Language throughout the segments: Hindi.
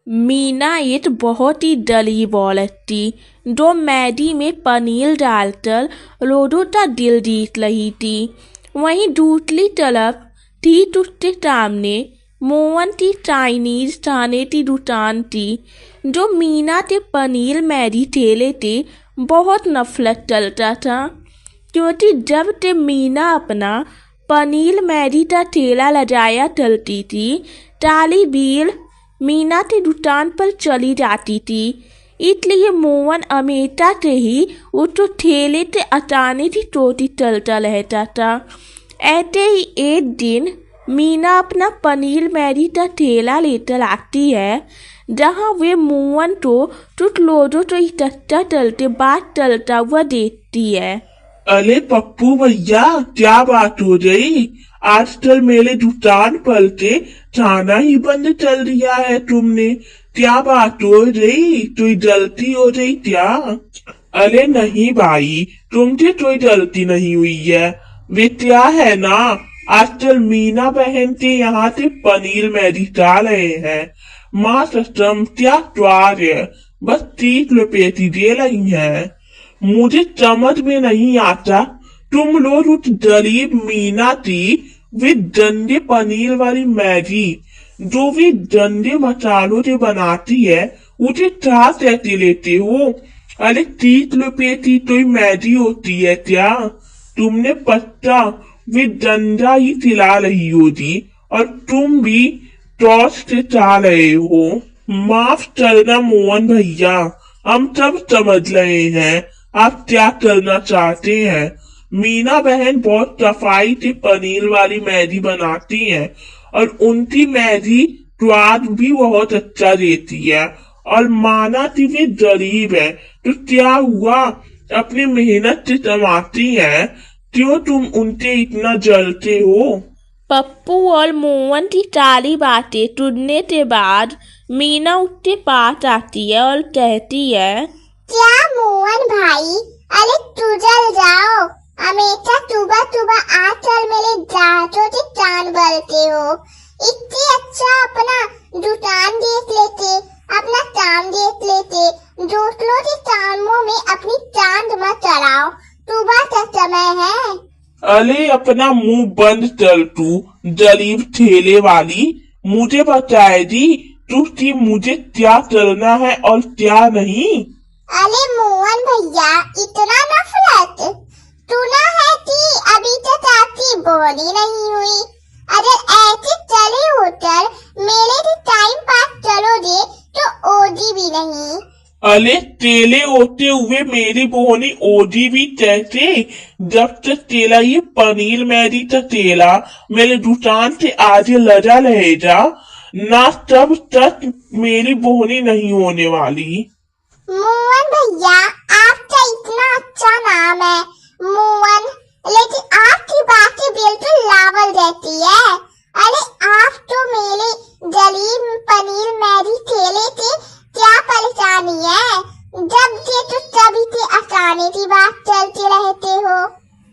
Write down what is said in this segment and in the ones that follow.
मीना एक बहुत ही डली औरत थी जो मैदी में पनीर डालकर लोगों का दिल जीत रही थी। वहीं दूसरी तरफ ठीक उसके सामने मोहन की चाइनीज खाने की दुकान थी जो मीना के पनीर मैदी ठेले से बहुत नफरत करता था, क्योंकि जब से मीना अपना पनीर मैदी का ठेला लगाया करती थी, सारी भीड़ मीना की दुकान पर चली जाती थी। इसलिए मोहन हमेशा से ही उसको ठेले से हटाने की कोशिश करता रहता था। ऐसे ही एक दिन मीना अपना पनीर मैदी का ठेला लेकर आती है, जहां वे मोहन को कुछ लोगों को इकट्ठा करके बात करता हुआ देखती है। अरे पप्पू भैया, क्या बात हो गई? आजकल मेरे दुकान पर से खाना ही बंद कर दिया है तुमने। क्या बात हो रही? कोई गलती हो रही क्या? अरे नहीं भाई, तुमसे कोई गलती नहीं हुई है। वे क्या है ना, आजकल मीना बहन के यहाँ से पनीर मैदी खा रहे हैं। माँ कसम, क्या स्वाद है। बस 30 रुपए की दे रही है। मुझे समझ में नहीं आता, तुम लोग उस गरीब मीना की वे गंदे पनीर वाली मैगी जो वे गंदे मसालों से बनाती है, उसे क्या कहते लेते हो? अरे 30 रुपए की कोई मैगी होती है क्या? तुमने पता वे गंदा ही खिला रही होगी और तुम भी टॉस से खा रहे हो। माफ करना मोहन भैया, हम सब समझ रहे हैं आप क्या करना चाहते हैं। मीना बहन बहुत सफाई से पनीर वाली मैगी बनाती हैं और उनकी मैगी स्वाद भी बहुत अच्छा देती है। और माना कि वे गरीब है तो क्या हुआ, अपनी मेहनत से कमाती है, क्यों तुम उनसे इतना जलते हो? पप्पू और मोहन की सारी बातें सुनने के बाद मीना उसके पास आती है और कहती है, क्या मोहन भाई, अरे तू जल जाओ। हमेशा सुबह सुबह आकर मेरे जहाजों से चांद भरते हो। इससे अच्छा अपना दुकान देख लेते, अपना काम देख लेते। दूसरों के कामों में अपनी चांद मत चढ़ाओ, सुबह का समय है। अरे अपना मुंह बंद कर तू गरीब ठेले वाली। मुझे बताएगी तू कि मुझे क्या करना है और क्या नहीं? अरे मोहन भैया, इतना नफरत? सुना है कि अभी तक आपकी बोली नहीं हुई। अगर ऐसे चले होकर मेरे भी टाइम पास करोगे तो ओजी भी नहीं। अरे तेले होते हुए मेरी बोनी ओजी भी कैसे? जब तक तेला ये पनीर मैदी का तेला मेरे दुकान से आगे लगा रहेगा ना, तब तक मेरी बोनी नहीं होने वाली। मोहन भैया, आपका इतना अच्छा नाम है मोहन, लेकिन आपकी बातें बिल्कुल लावल रहती है। अरे आप तो मेरे गरीब पनीर मैदी ठेले से क्या परेशानी है? जब से तो सभी से आसानी की बात चलते रहते हो।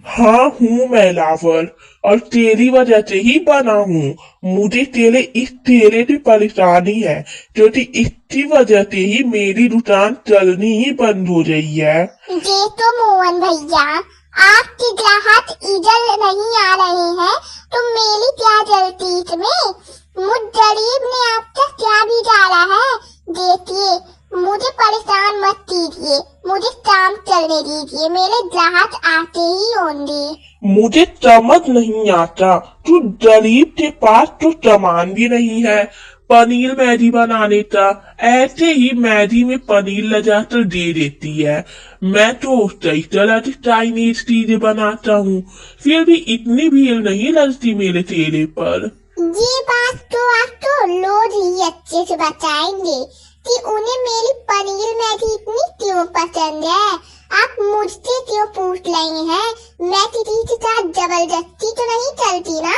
हाँ हूँ मैं लावल, और तेरी वजह से ही बना हूँ। मुझे तेरे इस तेरे की परेशानी है, क्योंकि इसकी वजह से ही मेरी दुकान चलनी ही बंद हो रही है। ये तो मोहन भैया, आपके ग्राहक इधर नहीं आ रहे हैं तो मेरी क्या गलती इसमें? मुझ गरीब ने आपका क्या बिगाड़ा है? देखिए, मुझे परेशान मत कीजिए, मुझे काम चलने दीजिए, मेरे ग्राहक आते ही होंगे। मुझे समझ नहीं आता, तू गरीब के पास तो सामान भी नहीं है पनीर मैदी बनाने का, ऐसे ही मैदी में पनीर लगाकर दे देती है। मैं तो सही तरह से चाइनीज चीजें बनाता हूँ, फिर भी इतनी भीड़ नहीं लगती मेरे ठेले पर। ये बात तो आपको लोग ही अच्छे से बताएंगे कि उन्हें मेरी पनीर मैदी इतनी क्यों पसंद है। आप मुझसे क्यों पूछ रहे हैं? मैं किसी के साथ जबरदस्ती तो नहीं चलती ना,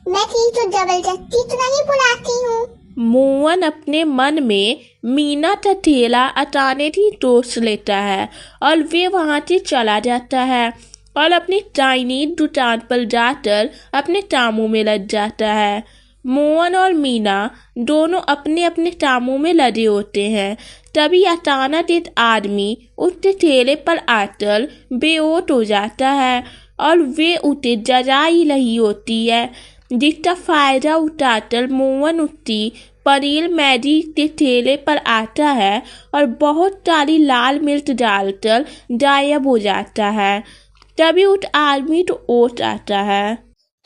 मैं किसी को जबरदस्ती तो नहीं बुलाती हूँ। मोहन अपने मन में मीना का ठेला हटाने की सोच लेता है और वे वहाँ से चला जाता है और अपनी चाइनीज दुकान पर जाकर अपने कामों में लग जाता है। मोहन और मीना दोनों अपने अपने कामों में लगे होते हैं। तभी अचानक एक आदमी उसके ठेले पर आकर बेहोश हो जाता है और वे उसे जगा ही रही होती है, जिसका फायदा उठाकर मोहन उसकी पनीर मैगी के ठेले पर आता है और बहुत सारी लाल मिर्च डालकर गायब हो जाता है। तभी उस आदमी को होश आता है।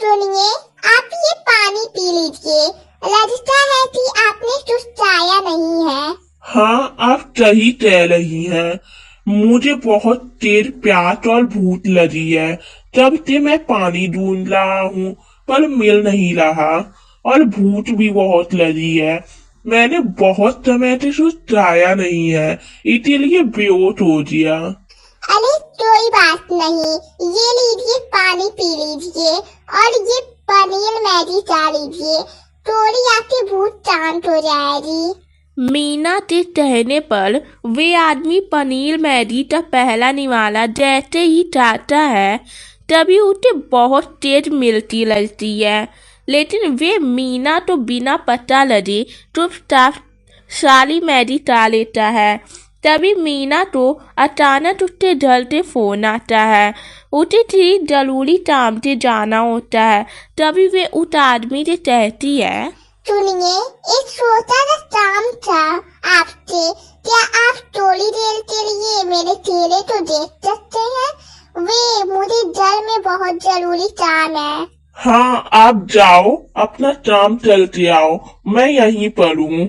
सुनिए, आप ये पानी पी लीजिए। लगता है कि आपने सुस्ताया नहीं है। हाँ, आप सही कह रही हैं। मुझे बहुत तेज प्यास और भूख लगी है। तब से मैं पानी ढूंढ रहा हूँ पर मिल नहीं रहा और भूख भी बहुत लगी है। मैंने बहुत समय से सुस्ताया नहीं है, इसीलिए बेहोश हो गया। अरे कोई बात नहीं, ये लीजिए पानी पी लीजिए और ये पनीर मैगी खा लीजिए, थोड़ी आपकी भूख शांत हो जाएगी। मीना के कहने पर वे आदमी पनीर मैगी का पहला निवाला जैसे ही खाता है तभी उसे बहुत तेज मिर्ची लगती है, लेकिन वे मीना तो बिना पता लगे चुपचाप सारी मैगी खा लेता है। तभी मीना को अचानक उसके घर से फोन आता है। उसे किसी जरूरी काम से जाना होता है। तभी वे उस आदमी से कहती है, सुनिए, एक छोटा सा काम था आपसे। क्या आप थोड़ी देर के लिए मेरे ठेले को देख सकते हैं? वे मुझे घर में बहुत जरूरी काम है। हाँ, आप जाओ, अपना काम करके आओ, मैं यहीं पर हूँ।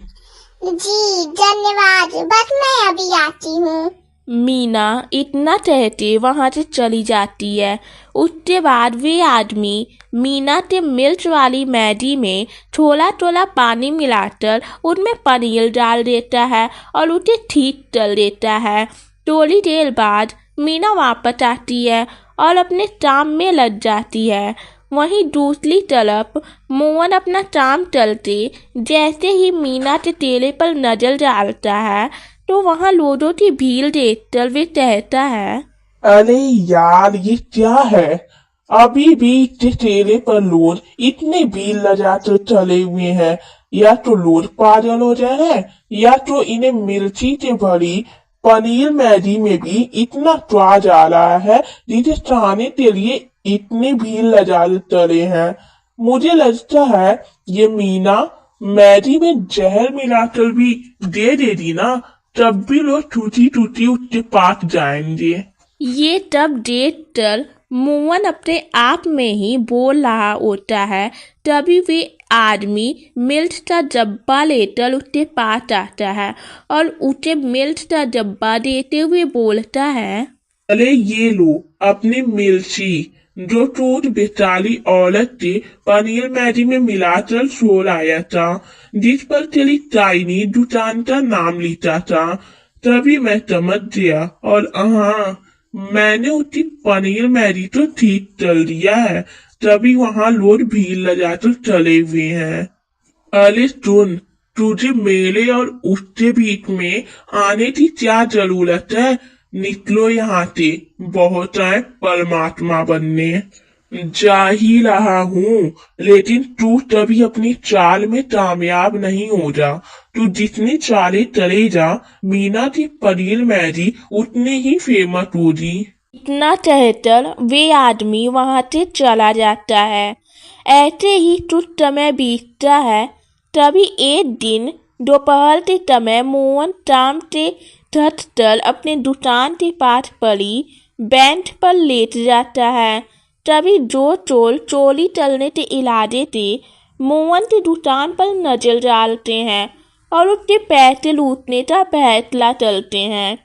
जी धन्यवाद, बस मैं अभी आती हूँ। मीना इतना कहते वहां से चली जाती है। उसके बाद वे आदमी मीना के मिर्च वाली मैगी में थोड़ा थोड़ा पानी मिलाकर उनमें पनीर डाल देता है और उसे ठीक कर देता है। थोड़ी देर बाद मीना वापस आती है और अपने काम में लग जाती है। वहीं दूसरी तरफ मोहन अपना काम करते जैसे ही मीना के ठेले पर नजर डालता है तो वहाँ लोगों की भीड़ देखकर वे कहता है, अरे यार, ये क्या है? अभी भी ठेले पर लोग इतने भीड़ लगाकर चले हुए हैं। या तो लोग पागल हो रहे हैं या तो इन्हें मिर्ची से भरी पनीर मैगी में भी इतना स्वाद आ रहा है जिसे खाने के लिए इतनी भीड़ लगा चले हैं। मुझे लगता है ये मीना मैगी में जहर मिलाकर भी दे देगी ना, तब भी लोग टूटी टूटी उसके पास जाएंगे। ये तब देखकर मोहन अपने आप में ही बोल रहा होता है। तभी वे आदमी मिर्च का डब्बा लेकर उसके पास आता है और उसे मिर्च का डब्बा देते हुए बोलता है, अरे ये लो अपनी मिर्ची जो टूट बेचारी औरत के पनीर मैगी में मिलाकर सो लाया था, जिस पर तेरी चाइनीज दुकान का नाम लिखा था। तभी मैं समझ गया और हाँ, मैंने उसकी पनीर मैगी तो ठीक कर दिया है। तभी वहाँ लोग भीड़ लगाकर चले हुए हैं। अरे सुन, तुझे मेरे और उसके बीच में आने की क्या जरूरत है? निकलो यहाँ से, बहुत आए परमात्मा बनने। जा ही रहा हूँ, लेकिन तू तभी अपनी चाल में कामयाब नहीं हो जा। तू जितनी चालें चलेगा, मीना की पनीर मैगी उतनी ही फेमस होगी। इतना कहकर वे आदमी वहां से चला जाता है। ऐसे ही कुछ समय बीतता है। तभी एक दिन दोपहर के समय मोहन काम से थक अपने दुकान के पास पड़ी बेंच पर लेट जाता है। तभी जो चोर चोरी चलने के इरादे से मोहन की दुकान पर नजर डालते हैं और उसके पैसे लूटने का फैसला चलते हैं।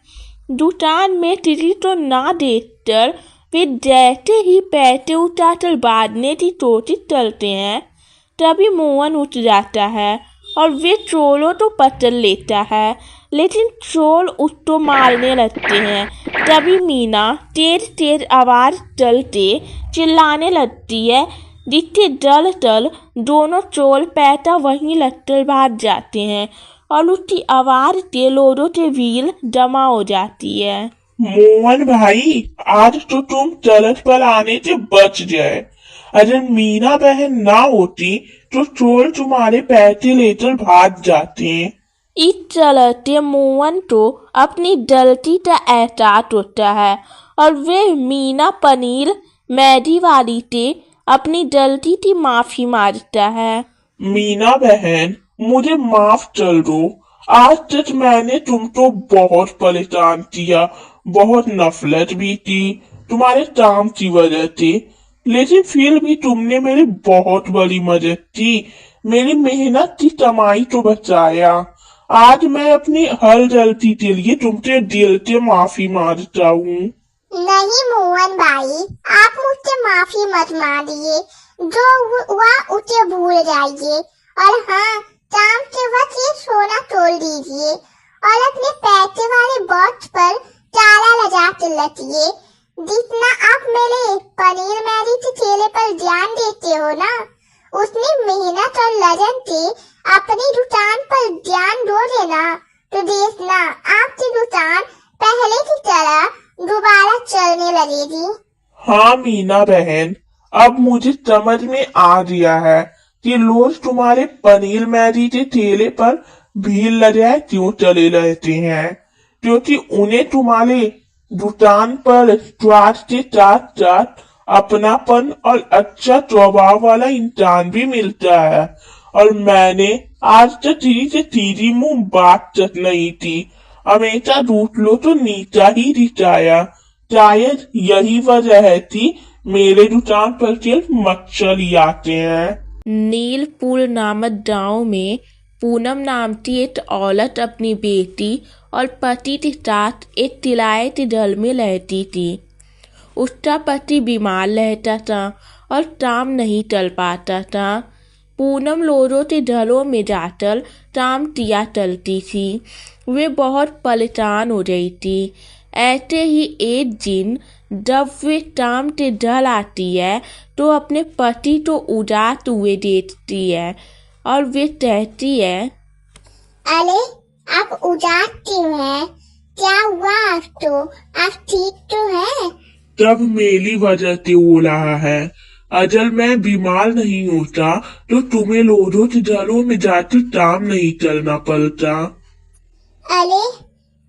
दुकान में किसी को ना देखकर वे जैसे ही पैसे उठाकर भागने की कोशिश करते हैं तभी मोहन उठ जाता है और वे चोरों को पकड़ लेता है, लेकिन चोर उसको मारने लगते हैं। तभी मीना तेज तेज आवाज चलते चिल्लाने लगती है, जिससे डर दोनों चोर पैसा वहीं लगकर भाग जाते हैं और उसकी आवाज के लोगों के भीड़ जमा हो जाती है। मोहन भाई, आज तो तुम सड़क पर आने से बच गए। अगर मीना बहन ना होती तो चोर तुम्हारे पैसे लेकर भाग जाते हैं। इस चलते मोहन तो अपनी गलती का एहसास होता है और वे मीना पनीर मैदी वाली से अपनी गलती की माफी मांगता है। मीना बहन, मुझे माफ कर दो। आज तक मैंने तुमको बहुत परेशान किया, बहुत नफरत भी की तुम्हारे काम की वजह से, लेकिन फिर भी तुमने मेरी बहुत बड़ी मदद की, मेरी मेहनत की कमाई को बचाया। आज मैं अपनी हर गलती के लिए तुमसे दिल से माफी मांगता हूँ। नहीं मोहन भाई, आप मुझसे माफी मत मांगिए, जो हुआ उसे भूल जाइए और हाँ, शाम के वक्त ये सोना तोड़ दीजिए और अपने पैसे वाले बॉक्स पर ताला लगा के रखिए। जितना आप मेरे पनीर मैदी के ठेले पर ध्यान देते हो ना, उसने मेहनत और लगन से अपनी दुकान पर ध्यान दो देना, तो देखना आपकी दुकान पहले की तरह दोबारा चलने लगेगी। हाँ मीना बहन, अब मुझे समझ में आ गया है कि रोज तुम्हारे पनीर मैदी के ठेले पर भीड़ लगाए क्यों चले रहते हैं, क्योंकि उन्हें तुम्हारे दुकान पर स्वाद के साथ साथ अपनापन और अच्छा स्वभाव वाला इंसान भी मिलता है। और मैंने आज तक से सीधी मुंह बात तक नहीं थी, हमेशा रूठ लो तो नीचा ही रिचाया। शायद यही वजह है कि मेरे दुकान पर सिर्फ मच्छर ही आते हैं। नीलपुर नामक गांव में पूनम नाम की एक औरत अपनी बेटी और पति के साथ एक किराए के घर में रहती थी। उसका पति बीमार रहता था और काम नहीं चल पाता था। पूनम लोगों के घरों में जाकर काम किया करती थी। वे बहुत परेशान हो रही थी। ऐसे ही एक दिन जब वे काम के घर आती है तो अपने पति को उदास हुए देखती है और वे कहती है, अरे आप उदास क्यों हैं? क्या हुआ आपको? आप ठीक तो हैं? तब मेरी वजह से हो रहा है। अगर मैं बीमार नहीं होता तो तुम्हें लोगों के घरों में जाकर काम नहीं करना पड़ता। अरे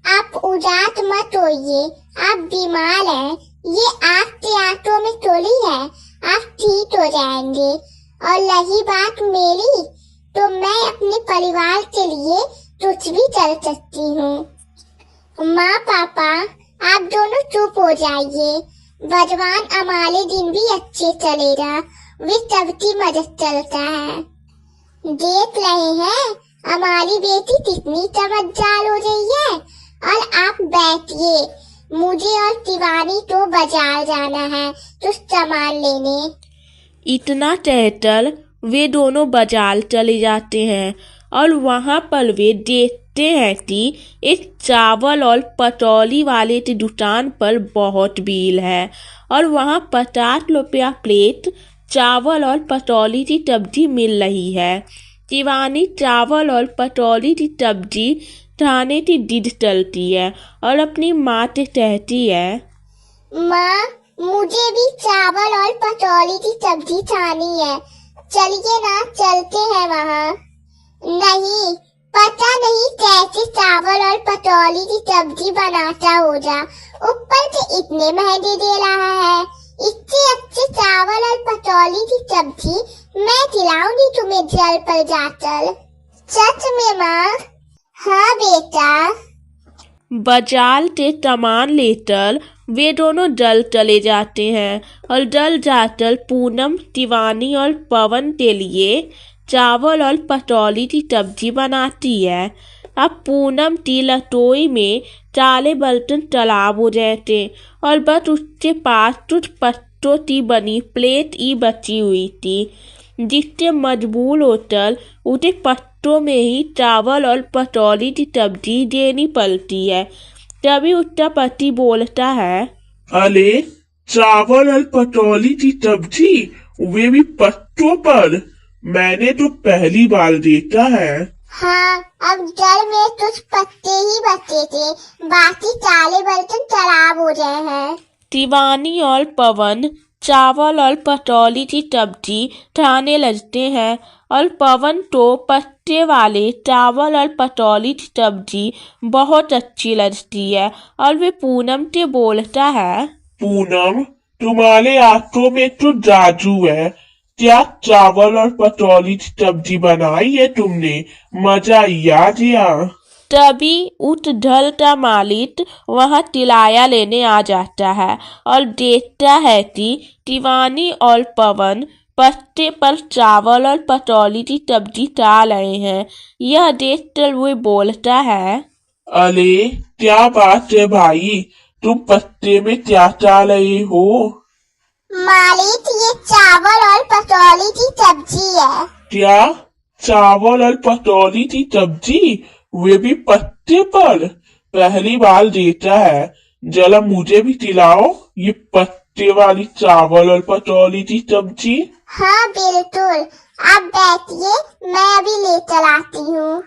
आप उदास मत होइए, आप बीमार हैं, ये आपके हाथों में थोड़ी है, आप ठीक हो जाएंगे। और रही बात मेरी, तो मैं अपने परिवार के लिए कुछ भी कर सकती हूँ। माँ पापा, आप दोनों चुप हो जाइए, भगवान हमारे दिन भी अच्छे चलेगा, वे सबकी मदद करता है। देख रहे हैं हमारी बेटी कितनी समझदार हो रही है। और आप बैठिए, मुझे और शिवानी को बाजार जाना है कुछ सामान लेने। इतना कहकर वे दोनों बाजार चले जाते हैं और वहां पर वे देखते हैं कि एक चावल और पटौली वाले की दुकान पर बहुत भीड़ है और वहां 50 रुपया प्लेट चावल और पटौली की सब्जी मिल रही है। शिवानी चावल और पटौली की सब्जी खाने की जिद चलती है और अपनी माँ से कहती है, माँ, मुझे भी चावल और पटौली की सब्जी खानी है, चलिए ना चलते हैं वहाँ। नहीं, पता नहीं कैसे चावल और पटौली की सब्जी बनाता होगा, ऊपर से इतने महंगे दे रहा है। इससे अच्छे चावल और पटौली की सब्जी मैं खिलाऊंगी तुम्हें जल पर जाकर। सच में माँ? हाँ बेटा। बाजार से सामान लेकर वे दोनों जल चले जाते हैं और जल जाकर पूनम, शिवानी और पवन के लिए चावल और पटौली की सब्जी बनाती है। अब पूनम की रसोई में चाले बर्तन तालाब हो जाते और बस उसके पास कुछ पत्तों की बनी प्लेट ही बची हुई थी, जिससे मजबूर होकर उसे पत्तों में ही चावल और पटौली की सब्जी देनी पड़ती है। तभी उसका पति बोलता है, अरे चावल और पटौली की सब्जी, वे भी पत्तों पर? मैंने तो पहली बार देखा है। हाँ, अब जल में कुछ पत्ते ही बचे थे, बाकी चाले बर्तन खराब हो गए हैं। शिवानी और पवन चावल और पटौली की सब्जी खाने लगते हैं और पवन तो पत्ते वाले चावल और पतौली की सब्जी बहुत अच्छी लगती है। और वे पूनम से बोलता है, पूनम, तुम्हारे हाथों में तो जादू है। क्या चावल और पतौली की सब्जी बनाई है तुमने? मजा आ गया। तभी उस ढल का मालिक वहां तिलाया लेने आ जाता है और देखता है कि शिवानी और पवन पत्ते पर चावल और पतौली की सब्जी डाल रहे हैं। यह देखकर वो बोलता है, अरे क्या बात है भाई, तुम पत्ते में क्या डाल रहे हो? मालिक, ये चावल और पतौली की सब्जी है। क्या चावल और पतौली की सब्जी, वे भी पत्ते पर? पहली बार देता है। जरा मुझे भी खिलाओ ये पत्ते वाली चावल और पतौली की सब्जी। हाँ बिल्कुल, आप बैठिए, मैं अभी लेकर आती हूँ।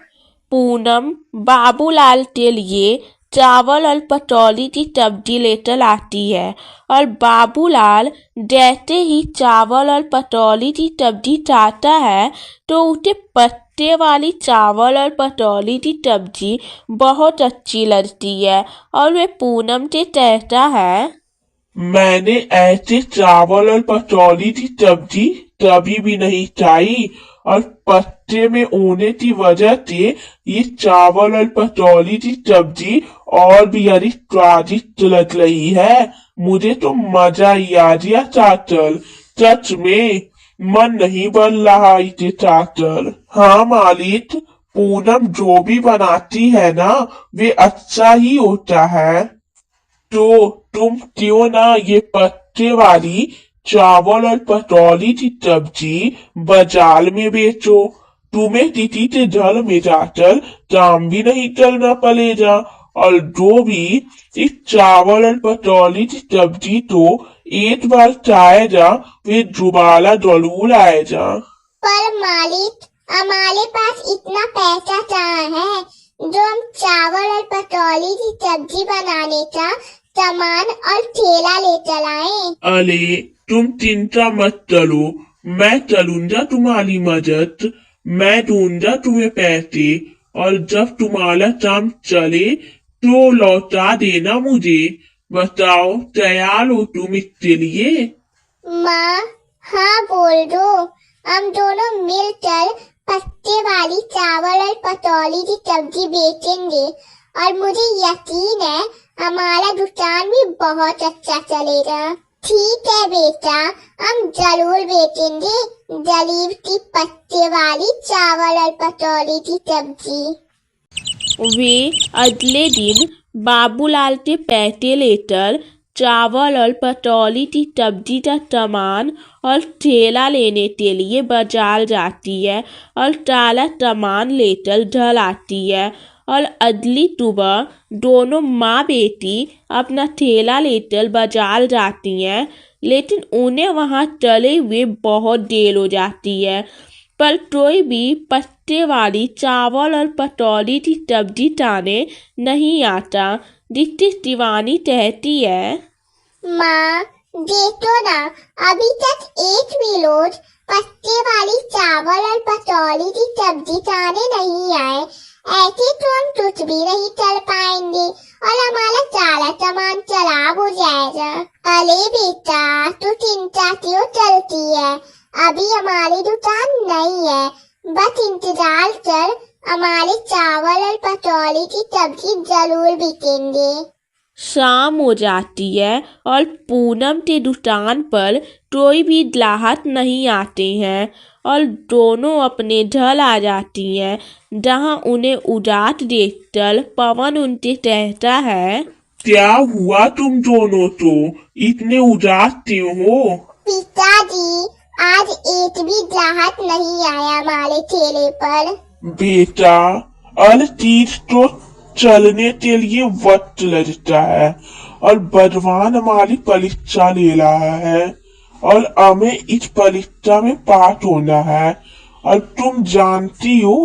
पूनम बाबूलाल के लिए चावल और पतौली की सब्जी लेकर आती है और बाबूलाल जैसे ही चावल और पतौली की सब्जी खाता है तो उसे पत्ते वाली चावल और पतौली की सब्जी बहुत अच्छी लगती है और वे पूनम से कहता है, मैंने ऐसे चावल और पतौली की सब्जी कभी भी नहीं खाई और पत्ते में होने की वजह से ये चावल और पतौली की सब्जी और भी अधिक स्वादिष्ट लग रही है। मुझे तो मजा ही आ गया चाचल, सच में मन नहीं बन रहा इसे चाचल। हाँ मालिक, पूनम जो भी बनाती है ना वे अच्छा ही होता है। तो तुम क्यों ना ये पत्ते वाली चावल और पतौली की सब्जी बाजार में बेचो? तुम्हें किसी के घर में जाकर काम भी नहीं करना पड़ेगा और जो भी इस चावल और पतौली की सब्जी तो एक बार खाएगा वे दोबारा जरूर आएगा। पर मालिक, हमारे पास इतना पैसा कहाँ है जो हम चावल और पतौली की सब्जी बनाने का सामान और ठेला ले चलाएं। अरे तुम चिंता मत करो, मैं चलूंगा तुम्हारी मदद। मैं दूंगा तुम्हें पैसे और जब तुम्हारा काम चले तो लौटा देना मुझे। बताओ तैयार हो तुम इसके लिए? माँ, हाँ बोल दो, हम दोनों मिलकर पत्ते वाली चावल और पतौली की सब्जी बेचेंगे और मुझे यकीन है हमारा दुकान भी बहुत अच्छा चलेगा। ठीक है बेटा, हम जरूर बेचेंगे जलीब की पत्ते वाली चावल और पतौली की सब्जी। वे अगले दिन बाबूलाल से पैसे लेकर चावल और पतौली की सब्जी का सामान और ठेला लेने के लिए बाजार जाती है और सारा सामान लेकर घर आती है। और अगली सुबह दोनों माँ बेटी अपना ठेला लेकर बाजार जाती हैं, लेकिन उन्हें वहाँ चले हुए बहुत देर हो जाती है पर कोई भी पत्ते वाली चावल और पतौली की सब्जी खाने नहीं आता, जिससे शिवानी कहती है, माँ देखो ना, अभी तक एक भी लोग पत्ते वाली चावल और पतौली की सब्जी खाने नहीं आए। ऐसे तो हम कुछ भी नहीं कर पाएंगे और हमारा सारा सामान खराब हो जाएगा। अरे बेटा, तू चिंता क्यों चलती है? अभी हमारी दुकान नहीं है, बस इंतजार कर, हमारे चावल और पतौली की सब्जी जरूर बिकेंगे। शाम हो जाती है और पूनम के दुकान पर कोई भी ग्राहक नहीं आते हैं और दोनों अपने घर आ जाती हैं, जहां उन्हें उदास देखकर पवन उनसे कहता है, क्या हुआ तुम दोनों तो इतने उदास क्यों हो? पिताजी, आज एक भी ग्राहक नहीं आया हमारे ठेले पर। बेटा, हर चीज तो चलने के लिए वक्त लगता है और भगवान हमारी परीक्षा ले रहा है और हमें इस परीक्षा में पास होना है। और तुम जानती हो,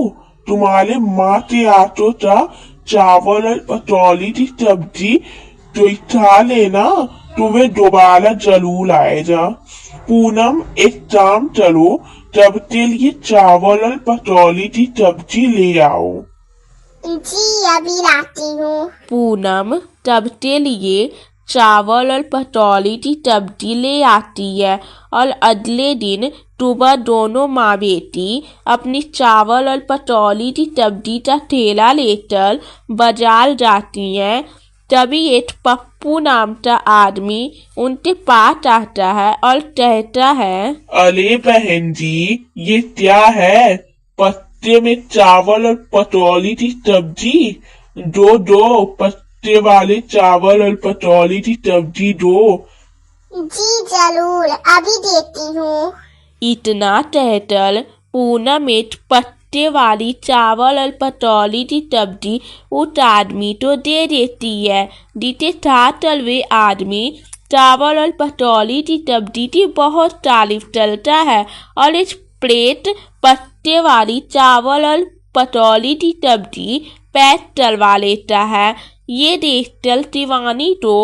तुम्हारे माँ के हाथों का चावल और पतौली की सब्जी तो खा लेना, तुम्हें दोबारा जरूर आएगा। पूनम, एक काम करो, तब के लिए चावल और पतौली की सब्जी ले आओ। जी अभी लाती हूँ। पूनम तब के लिए चावल और पतौली की सब्जी ले आती है और अगले दिन सुबह दोनों माँ बेटी अपनी चावल और पतौली की सब्जी का ठेला लेकर बाजार जाती हैं। तभी एक पप्पू नाम का आदमी उनके पास आता है और कहता है, अरे बहन जी, ये क्या है? पत्ते में चावल और पतौली की सब्जी दो पत्ते वाले चावल और पतौली की सब्जी दो। जी जरूर अभी देती हूँ। इतना कहकर पूनम एक पत्ते वाली चावल और पतौली की सब्जी उस आदमी को दे देती है। जिसके साथ वे आदमी चावल और पतौली की सब्जी की बहुत तारीफ करता है और इस प्लेट पत्ते वाली चावल और पतौली की सब्जी पैक करवा लेता है। ये देखकर शिवानी तो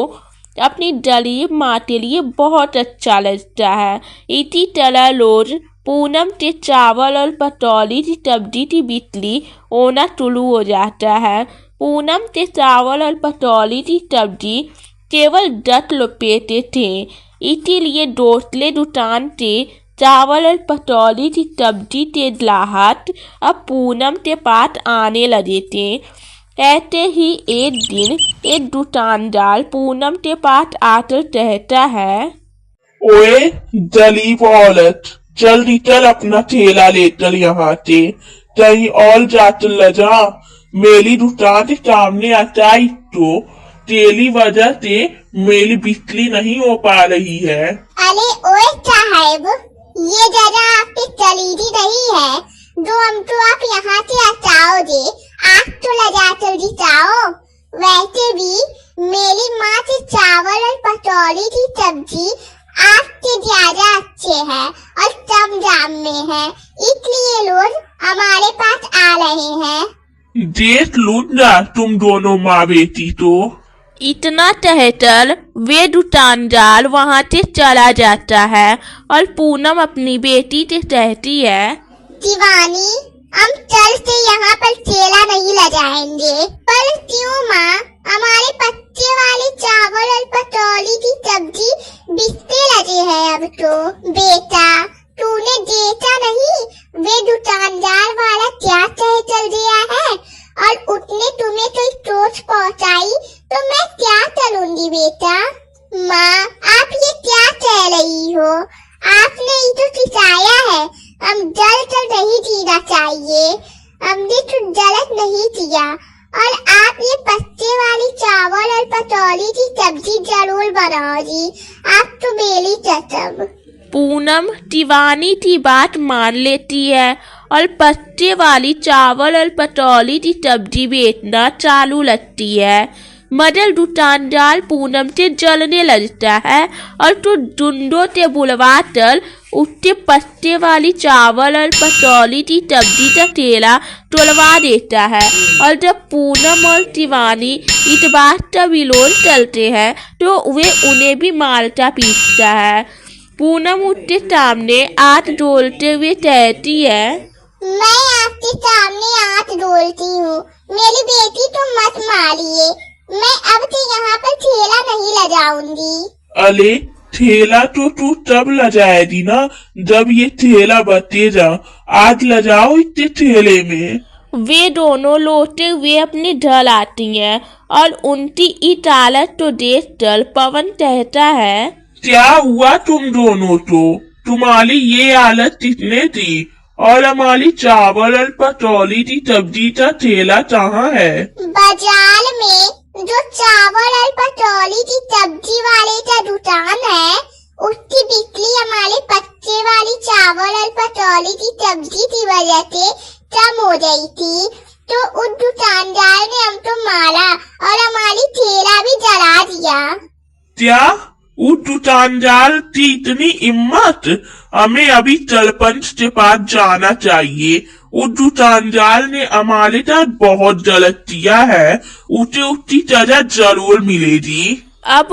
अपनी गरीब माँ के लिए बहुत अच्छा लगता है। इसी तरह रोज पूनम के चावल और पतौली की सब्जी की बिक्री होना शुरू हो जाता है। पूनम के चावल और पतौली की सब्जी केवल 10 रुपये के थे, इसीलिए दूसरे दुकान से चावल और पतौली की सब्जी के ग्राहक अब पूनम के पास आने लगे थे। ऐसे ही एक दिन एक दुकानदार पूनम के पास आकर कहता है, ओए गरीब औरत, जल्दी चल अपना ठेला लेकर यहाँ से कहीं और जाकर लजा। मेरी दुकान के सामने आता है तो तेरी वजह से मेरी बिक्री नहीं हो पा रही है। अरे ओए साहब, ये जगह आपकी चलीदी नहीं है जो हमको आप यहाँ से हटाओगे। आप तो लगा कर दिखाओ। वैसे भी मेरी माँ से चावल और पतौली की सब्जी आपके ज्यादा अच्छे हैं और कम दाम में है, इसलिए लोग हमारे पास आ रहे हैं। देख लूंगा तुम दोनों माँ बेटी तो। इतना कहकर वे दुकानदार वहाँ से चला जाता है और पूनम अपनी बेटी से कहती है, शिवानी, हम कल से यहाँ पर ठेला नहीं लगाएंगे। पर क्यों माँ? हमारे पत्ते वाले चावल और पतौली की सब्जी बिकते लगे हैं अब तो। बेटा, तूने देखा नहीं वे दुकानदार वाला क्या कह चल दिया है और उसने तुम्हें कोई चोट पहुँचाई तो मैं क्या करूँगी बेटा? माँ, आप ये क्या कह रही हो? आपने ही तो सिखाया है हम गलत नहीं जीना चाहिए। हमने तो गलत नहीं किया और आप ये पत्ते वाली चावल और पतौली की सब्जी जरूर बनाओगी। आप तो मेरी कसम। पूनम शिवानी की बात मान लेती है और पत्ते वाली चावल और पतौली की सब्जी बेचना चालू लगती है। मगर दुकानदार पूनम से जलने लगता है और तो डुंडों से बुलवाकर उसके पत्ते वाली चावल और पतौली की सब्जी का ठेला तोड़वा देता है। और जब पूनम और शिवानी इस बात का विरोध करते हैं तो वे उन्हें भी मारता पीटता है। पूनम उसके सामने हाथ जोड़ते हुए कहती है, मैं आपके सामने हाथ जोड़ती हूँ, मेरी बेटी तो मत मारिए। मैं अब से यहाँ पर ठेला नहीं लगाऊंगी। अरे ठेला तो तू तब लगाएगी ना जब ये ठेला बचेगा। आज लगाओ इतने ठेले में। वे दोनों लौटते हुए अपने घर आती हैं और उनकी इस हालत को देखकर पवन कहता है, क्या हुआ तुम दोनों को? तुम्हारी ये हालत किसने थी? और हमारी चावल और पतौली की सब्जी का ठेला कहाँ है? बाजार में जो चावल और पतौली की सब्जी वाले का दुकान है, उसकी बिक्री हमारे पत्ते वाली चावल और पतौली की सब्जी की वजह से कम हो गई थी, तो उस दुकानदार ने हमको मारा और हमारी ठेला भी जला दिया। क्या उस दुकानदार की इतनी हिम्मत? हमें अभी सरपंच के पास जाना चाहिए। उस दुकानदार ने हमारे साथ बहुत गलत किया है, उसे उसकी सजा जरूर मिलेगी। अब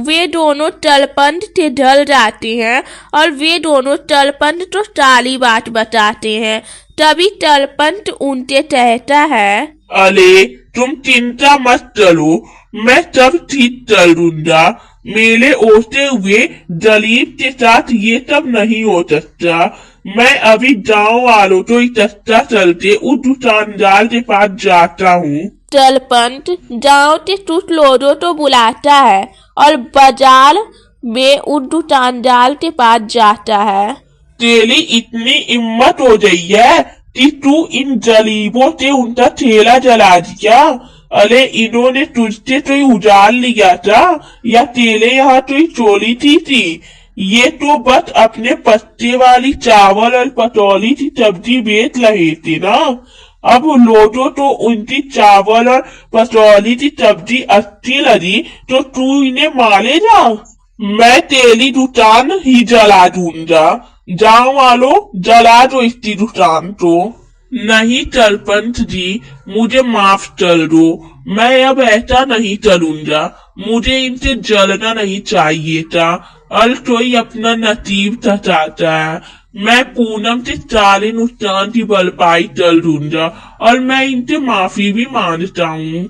वे दोनों तलपंथ से ढल जाते हैं और वे दोनों तलपंथ तो सारी बात बताते हैं। तभी तलपंथ उनसे कहता है, अरे तुम चिंता मत करो, मैं सब ठीक कर दूंगा। मेरे होते हुए दलीप के साथ ये सब नहीं हो सकता। मैं अभी गाँव वालों को इकट्ठा करके उस दुकानदार के पास जाता हूँ। तलपंथ गाँव के कुछ लोगों को बुलाता है और बाजार में उस दुकानदार के पास जाता है। तेरी इतनी हिम्मत हो गई है कि तू इन जलीबों से उनका ठेला जला दिया। अरे इन्होंने तुझसे तो उजाड़ लिया था या तेरे यहाँ तो चोरी थी। ये तो बस अपने पत्ते वाली चावल और पतौली की सब्जी बेच रहे थे ना। अब लोगों तो उनकी चावल और पतौली की सब्जी अच्छी लगी तो तू इन्हें मारेगा। मैं तेरी दुकान ही जला दूंगा। गाँव वालों, जला दो इसकी दुकान को। नहीं सरपंच जी, मुझे माफ कर दो। मैं अब ऐसा नहीं करूंगा। मुझे इनसे जलना नहीं चाहिए था और कोई अपना नसीब सताता है। मैं पूनम से सारे नुकसान की भरपाई कर दूंगा और मैं इनसे माफी भी मांगता हूँ।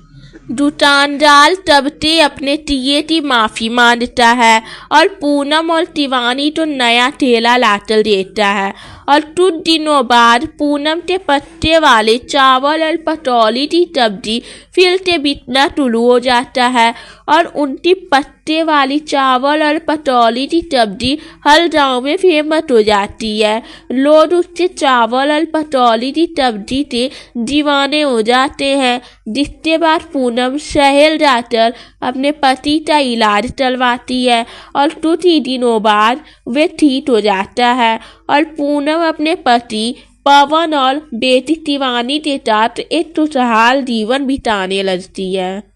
दुकानदार तब से अपने टीए की माफी मांगता है और पूनम और तिवानी तो नया ठेला लाकर देता है और कुछ दिनों बाद पूनम के पत्ते वाले चावल और पतौली की सब्जी फिर से बिकना शुरू हो जाता है और उनकी पत्ते वाली चावल और पतौली की सब्जी हर गांव में फेमस हो जाती है। लोग उससे चावल और पतौली की सब्जी से दीवाने हो जाते हैं, जिसके बाद पूनम शहर जाकर अपने पति का इलाज करवाती है और कुछ ही दिनों बाद वे ठीक हो जाता है और पूनम अपने पति पवन और बेटी तिवानी के साथ एक खुशहाल जीवन बिताने लगती है।